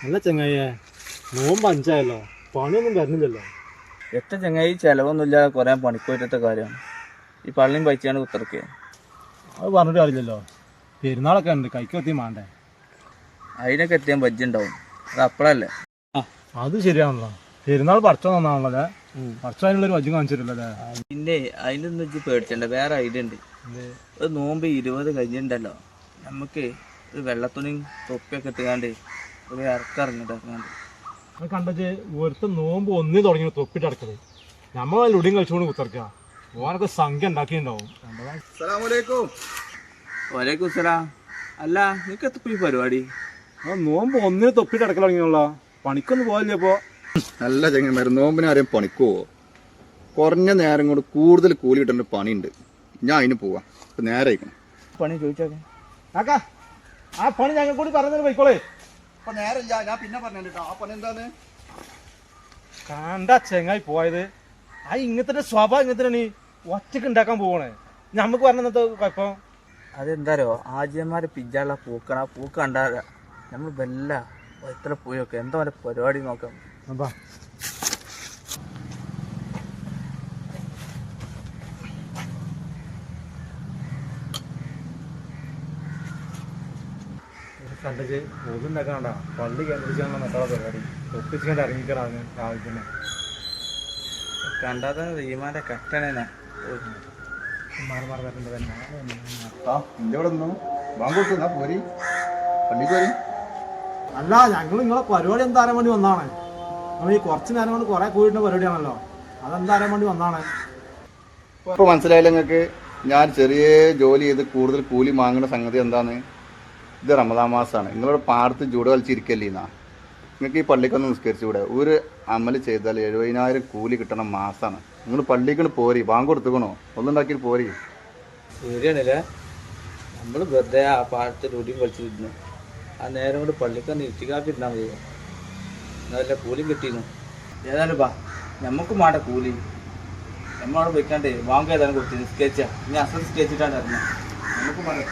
അല്ല ചങ്ങായിയെ നോമ്പ് അഞ്ചായല്ലോ, പണിയൊന്നും വരുന്നില്ലല്ലോ. എത്ര ചങ്ങായി ചിലവൊന്നുമില്ലാതെ കുറേ പണിക്കോറ്റത്തെ കാര്യമാണ് ഈ പള്ളിയും പൈച്ചാണ് കുത്തിറക്കുക. അത് പറഞ്ഞിട്ട് അറിയില്ലല്ലോ, പെരുന്നാളൊക്കെ ഉണ്ട്, കൈക്കെത്തിയും വേണ്ടേ. അതിനൊക്കെ എത്തിയാൽ ബജ്ജുണ്ടാവും, അത് അപ്പഴല്ലേ. അത് ശരിയാണല്ലോ, പെരുന്നാൾ പറിച്ചോ നന്നാണല്ലോ. പറിച്ചോ അതിനുള്ളൊരു വജ്ജും കാണിച്ചിട്ടില്ലല്ലേ. പിന്നെ അതിനൊന്നും വെച്ച് പേടിച്ചണ്ട, വേറെ ഐഡിയ ഉണ്ട്. ഒരു നോമ്പ് 20 കഴിഞ്ഞിട്ടുണ്ടല്ലോ, നമുക്ക് ഒരു വെള്ളത്തുണിയും തൊപ്പിയൊക്കെ ഇട്ടുകാണ്ട് ഒരു ഇറങ്ങിട്ടാണ്ട് അത് കണ്ടത് ഒരുത്ത നോമ്പ് ഒന്നേ തുടങ്ങി തൊപ്പിട്ട് അടക്കത്. നമ്മൾ ലുടിയും കഴിച്ചുകൊണ്ട് കുത്തിറക്കുക, ഓനൊക്കെ സംഖ്യ ഉണ്ടാക്കിയിട്ടുണ്ടാവും. ഒരേക്കും സലാം. അല്ല നിനക്ക് എത്ര ഈ പരിപാടി? നോമ്പ് ഒന്നിന് തൊപ്പിട്ട് അടക്കൽ തുടങ്ങിയുള്ള പണിക്കൊന്നും പോകില്ല. ഇപ്പോൾ നല്ല ചെങ്ങന്മാർ നോമ്പിനെ ആരെയും പണിക്കോ? കുറഞ്ഞ നേരം കൊണ്ട് കൂടുതൽ കൂലി കിട്ടേണ്ട പണിയുണ്ട്. ഞാൻ അതിന് പോവാം. ഇപ്പം നേരെ അയക്കണം. പണി ചോദിച്ചോക്കെ ആക്കാ, ആ പണി ഞങ്ങൾ കൂടി പറഞ്ഞത് പോയിക്കോളേ. അപ്പം നേരമില്ല, ഞാൻ പിന്നെ പറഞ്ഞിട്ടോ ആ പണി എന്താന്ന്. കണ്ട ചെങ്ങായി പോയത് ആ ഇങ്ങനത്തെ സ്വഭാവം ഇങ്ങനത്തെ ഒറ്റക്ക് ഉണ്ടാക്കാൻ പോകണേ. നമുക്ക് പറഞ്ഞ കുഴപ്പം അതെന്താരോ ആദ്യന്മാരെ പിജ്ജാള്ള പൂക്കണ പൂക്ക് കണ്ടാ നമ്മൾ വല്ല എത്ര പോയൊക്കെ എന്താ വല്ല പരിപാടി നോക്കാം. അപ്പാ കണ്ടത് ഒതുണ്ടാക്കാണ്ട പള്ളി കേന്ദ്രീകരിച്ചാണല്ലോ മറ്റുള്ള പരിപാടി. ഒപ്പിച്ചുകൊണ്ട് ഇറങ്ങിക്കലാണ് രാവിലെ തന്നെ. കണ്ടാത്ത റീമാന്റെ കട്ടണേനാ മാറി മാറി വരുന്നത് തന്നെ. ആ എൻ്റെ ഇവിടെ നിന്നു ബാങ്ക് കൊടുത്തു പോരി പള്ളി പോരി. അല്ല, ഞങ്ങൾ നിങ്ങളെ പരിപാടി എന്താ അറിയാൻ വേണ്ടി വന്നാണ്. നമ്മൾ ഈ കുറച്ച് നേരം കൊണ്ട് കുറെ കൂടിയിട്ട് പരിപാടിയാണല്ലോ, അതെന്താ അറിയാൻ വേണ്ടി വന്നാണ്. ഇപ്പോൾ മനസ്സിലായില്ല നിങ്ങൾക്ക്? ഞാൻ ചെറിയ ജോലി ചെയ്ത് കൂടുതൽ കൂലി വാങ്ങുന്ന സംഗതി എന്താന്ന്? ഇത് റമദാൻ മാസമാണ്. നിങ്ങളുടെ പാടത്ത് ചൂട് കളിച്ചിരിക്കല്ലേ എന്നാ. നിങ്ങൾക്ക് ഈ പള്ളിക്കൊന്ന് നിസ്കരിച്ചുകൂടെ? ഒരു അമൽ ചെയ്താൽ 70,000 കൂലി കിട്ടണ മാസമാണ്. നിങ്ങൾ പള്ളിക്ക് പോരി, ബാങ്ക് കൊടുത്തുക്കണോ? ഒന്നുണ്ടാക്കിയിട്ട് പോരി. ശരിയാണല്ലേ, നമ്മൾ വെറുതെ ആ പാടത്തെ റൂട്ടിയും കളിച്ചിരുന്നു. ആ നേരം കൊണ്ട് പള്ളിക്കൊന്ന് ഇരുത്തിക്കാപ്പിരുന്നാൽ മതി, എന്നല്ല കൂലിയും കിട്ടിയിരുന്നു. ഏതായാലും ബാ, നമുക്ക് മാട കൂലി നമ്മളവിടെ പോയിക്കാണ്ട് ബാങ്ക് ഏതായാലും കൊടുത്തു നിസ്കരിച്ചാ. ഇനി അസൽ നിസ്കരിച്ചിട്ടാണ് അറിഞ്ഞത്. നമുക്ക് മാട